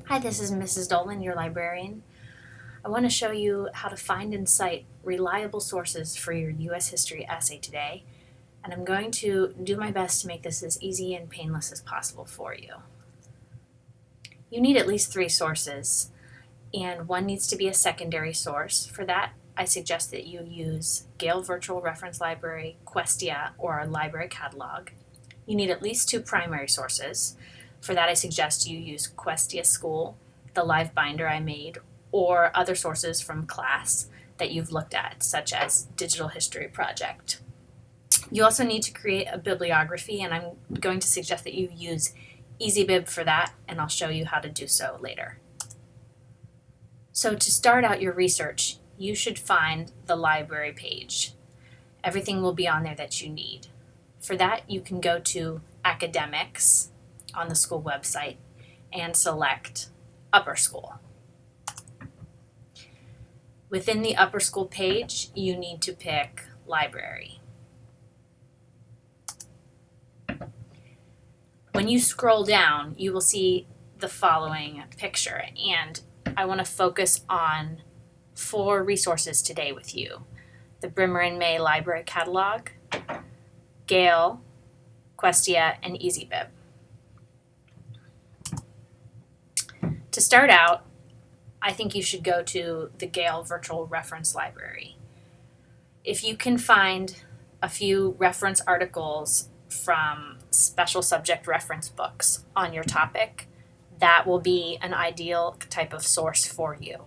Hi, this is Mrs. Dolan, your librarian. I want to show you how to find and cite reliable sources for your U.S. history essay today, and I'm going to do my best to make this as easy and painless as possible for you. You need at least 3 sources, and one needs to be a secondary source. For that, I suggest that you use Gale Virtual Reference Library, Questia, or a library catalog. You need at least 2 primary sources. For that, I suggest you use Questia School, the live binder I made, or other sources from class that you've looked at, such as Digital History Project. You also need to create a bibliography, and I'm going to suggest that you use EasyBib for that, and I'll show you how to do so later. So to start out your research, you should find the library page. Everything will be on there that you need. For that, you can go to Academics on the school website and select Upper School. Within the Upper School page, you need to pick Library. When you scroll down, you will see the following picture, and I want to focus on 4 resources today with you: the Brimmer and May Library Catalog, Gale, Questia, and EasyBib. To start out, I think you should go to the Gale Virtual Reference Library. If you can find a few reference articles from special subject reference books on your topic, that will be an ideal type of source for you.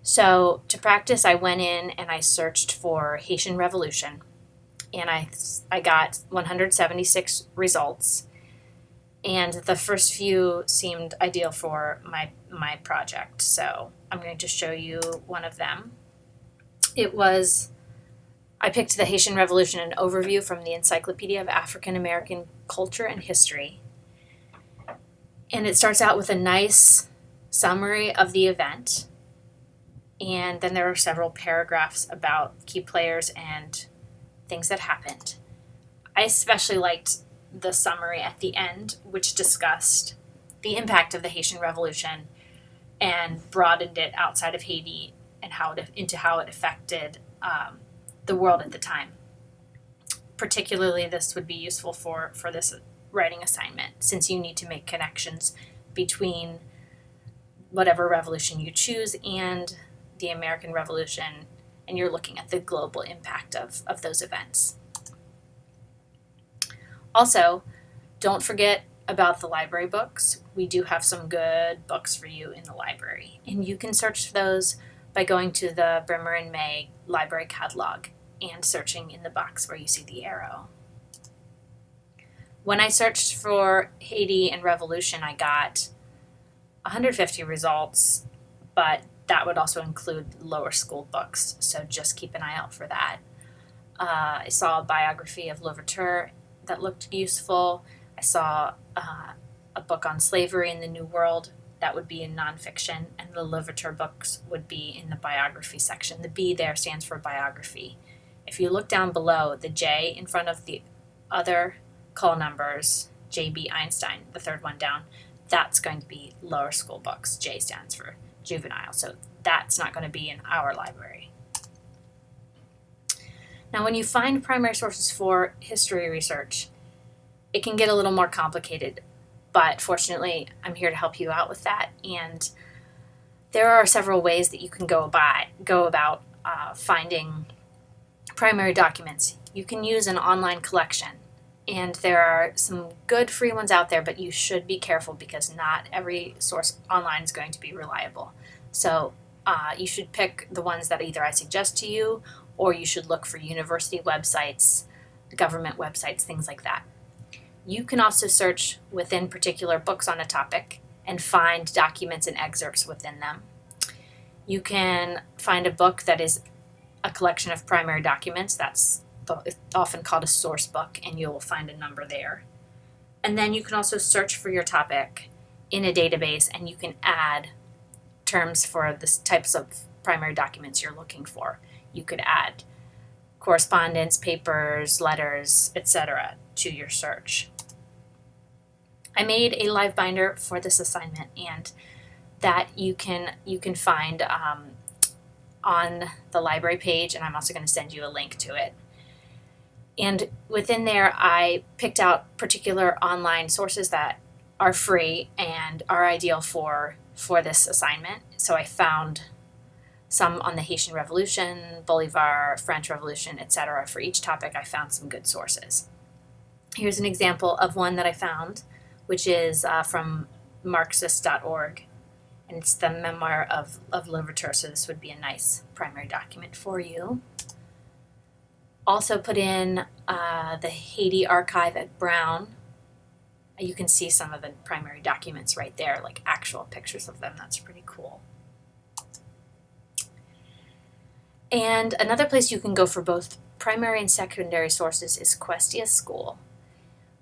So to practice, I went in and I searched for Haitian Revolution, and I got 176 results. And the first few seemed ideal for my project, so I'm going to show you one of them. I picked the Haitian Revolution, an overview from the Encyclopedia of African American Culture and History. And it starts out with a nice summary of the event, and then there are several paragraphs about key players and things that happened. I especially liked the summary at the end, which discussed the impact of the Haitian Revolution and broadened it outside of Haiti and into how it affected the world at the time. Particularly, this would be useful for this writing assignment, since you need to make connections between whatever revolution you choose and the American Revolution, and you're looking at the global impact of those events. Also, don't forget about the library books. We do have some good books for you in the library, and you can search those by going to the Brimmer and May Library Catalog and searching in the box where you see the arrow. When I searched for Haiti and Revolution, I got 150 results, but that would also include lower school books, so just keep an eye out for that. I saw a biography of Louverture that looked useful. I saw a book on slavery in the New World that would be in nonfiction, and the Louverture books would be in the biography section. The B there stands for biography. If you look down below, the J in front of the other call numbers, J.B. Einstein, the third one down, that's going to be lower school books. J stands for juvenile, so that's not going to be in our library. Now, when you find primary sources for history research, it can get a little more complicated, but fortunately, I'm here to help you out with that. And there are several ways that you can go about finding primary documents. You can use an online collection, and there are some good free ones out there, but you should be careful because not every source online is going to be reliable. So you should pick the ones that either I suggest to you, or you should look for university websites, government websites, things like that. You can also search within particular books on a topic and find documents and excerpts within them. You can find a book that is a collection of primary documents. That's often called a source book, and you'll find a number there. And then you can also search for your topic in a database, and you can add terms for the types of primary documents you're looking for. You could add correspondence, papers, letters, etc. to your search. I made a live binder for this assignment, and that you can find on the library page, and I'm also going to send you a link to it. And within there, I picked out particular online sources that are free and are ideal for this assignment. So I found some on the Haitian Revolution, Bolivar, French Revolution, etc. For each topic, I found some good sources. Here's an example of one that I found, which is from Marxist.org, and it's the Memoir of Louverture, so this would be a nice primary document for you. Also put in the Haiti Archive at Brown. You can see some of the primary documents right there, like actual pictures of them. That's pretty cool. And another place you can go for both primary and secondary sources is Questia School,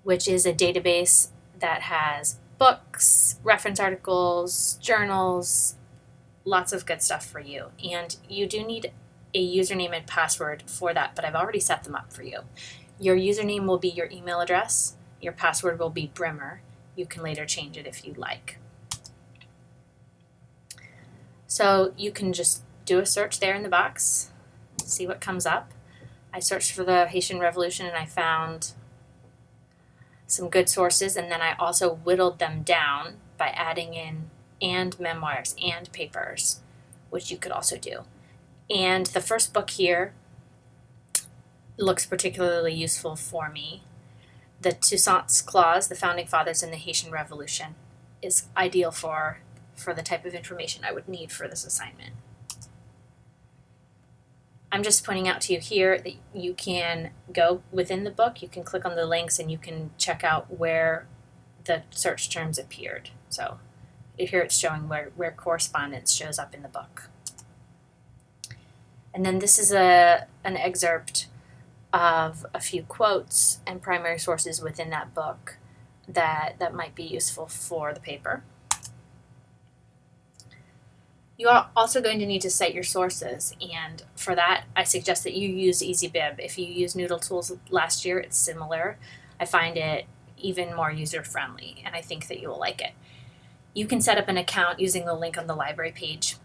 which is a database that has books, reference articles, journals, lots of good stuff for you. And you do need a username and password for that, but I've already set them up for you. Your username will be your email address. Your password will be Brimmer. You can later change it if you like. So you can just do a search there in the box, see what comes up. I searched for the Haitian Revolution and I found some good sources, and then I also whittled them down by adding in and memoirs and papers, which you could also do. And the first book here looks particularly useful for me. The Toussaint's Clause, The Founding Fathers and the Haitian Revolution, is ideal for the type of information I would need for this assignment. I'm just pointing out to you here that you can go within the book, you can click on the links, and you can check out where the search terms appeared. So here it's showing where correspondence shows up in the book. And then this is an excerpt of a few quotes and primary sources within that book that might be useful for the paper. You are also going to need to cite your sources, and for that, I suggest that you use EasyBib. If you used Noodle Tools last year, it's similar. I find it even more user-friendly, and I think that you will like it. You can set up an account using the link on the library page.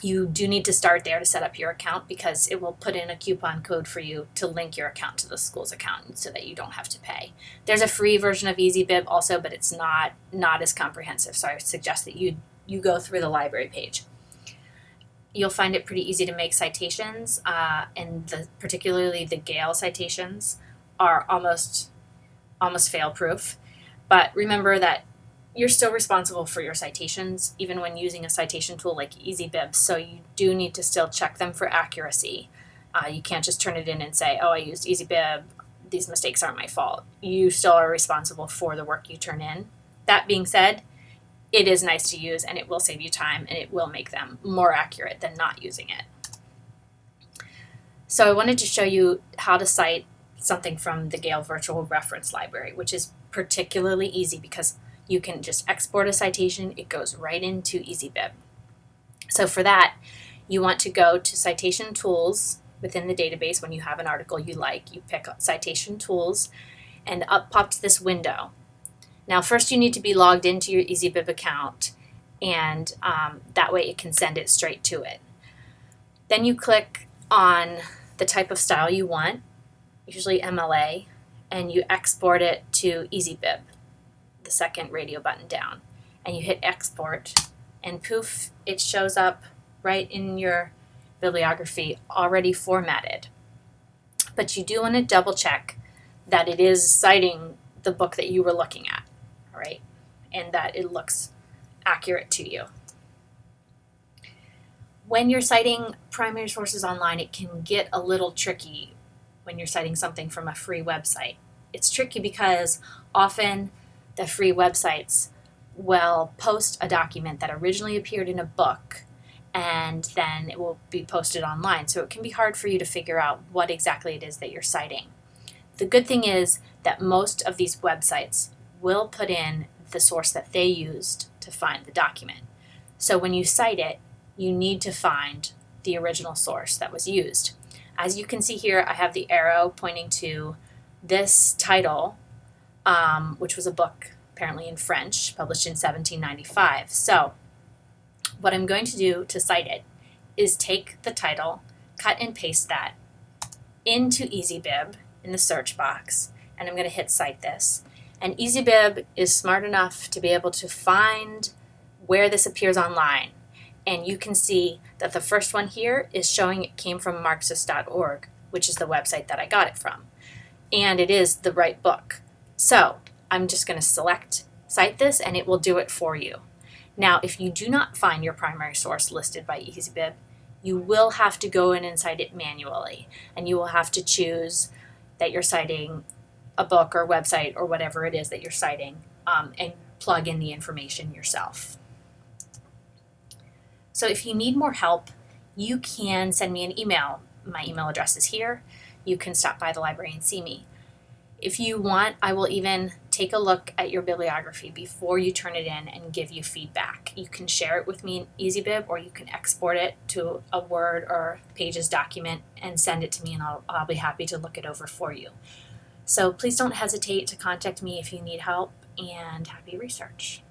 You do need to start there to set up your account because it will put in a coupon code for you to link your account to the school's account so that you don't have to pay. There's a free version of EasyBib also, but it's not as comprehensive, so I would suggest that you go through the library page. You'll find it pretty easy to make citations, and particularly the Gale citations are almost fail-proof. But remember that you're still responsible for your citations, even when using a citation tool like EasyBib, so you do need to still check them for accuracy. You can't just turn it in and say, oh, I used EasyBib, these mistakes aren't my fault. You still are responsible for the work you turn in. That being said, it is nice to use, and it will save you time, and it will make them more accurate than not using it. So I wanted to show you how to cite something from the Gale Virtual Reference Library, which is particularly easy because you can just export a citation. It goes right into EasyBib. So for that, you want to go to Citation Tools within the database. When you have an article you like, you pick up Citation Tools, and up pops this window. Now, first you need to be logged into your EasyBib account, and that way it can send it straight to it. Then you click on the type of style you want, usually MLA, and you export it to EasyBib, the second radio button down. And you hit export, and poof, it shows up right in your bibliography already formatted. But you do want to double check that it is citing the book that you were looking at. Right, and that it looks accurate to you. When you're citing primary sources online, it can get a little tricky when you're citing something from a free website. It's tricky because often the free websites will post a document that originally appeared in a book, and then it will be posted online. So it can be hard for you to figure out what exactly it is that you're citing. The good thing is that most of these websites will put in the source that they used to find the document. So when you cite it, you need to find the original source that was used. As you can see here, I have the arrow pointing to this title, which was a book apparently in French, published in 1795. So what I'm going to do to cite it is take the title, cut and paste that into EasyBib in the search box, and I'm going to hit cite this. And EasyBib is smart enough to be able to find where this appears online. And you can see that the first one here is showing it came from Marxist.org, which is the website that I got it from. And it is the right book. So I'm just going to select cite this and it will do it for you. Now, if you do not find your primary source listed by EasyBib, you will have to go in and cite it manually. And you will have to choose that you're citing a book or website or whatever it is that you're citing, and plug in the information yourself. So if you need more help, you can send me an email. My email address is here. You can stop by the library and see me. If you want, I will even take a look at your bibliography before you turn it in and give you feedback. You can share it with me in EasyBib, or you can export it to a Word or Pages document and send it to me, and I'll be happy to look it over for you. So please don't hesitate to contact me if you need help, and happy research.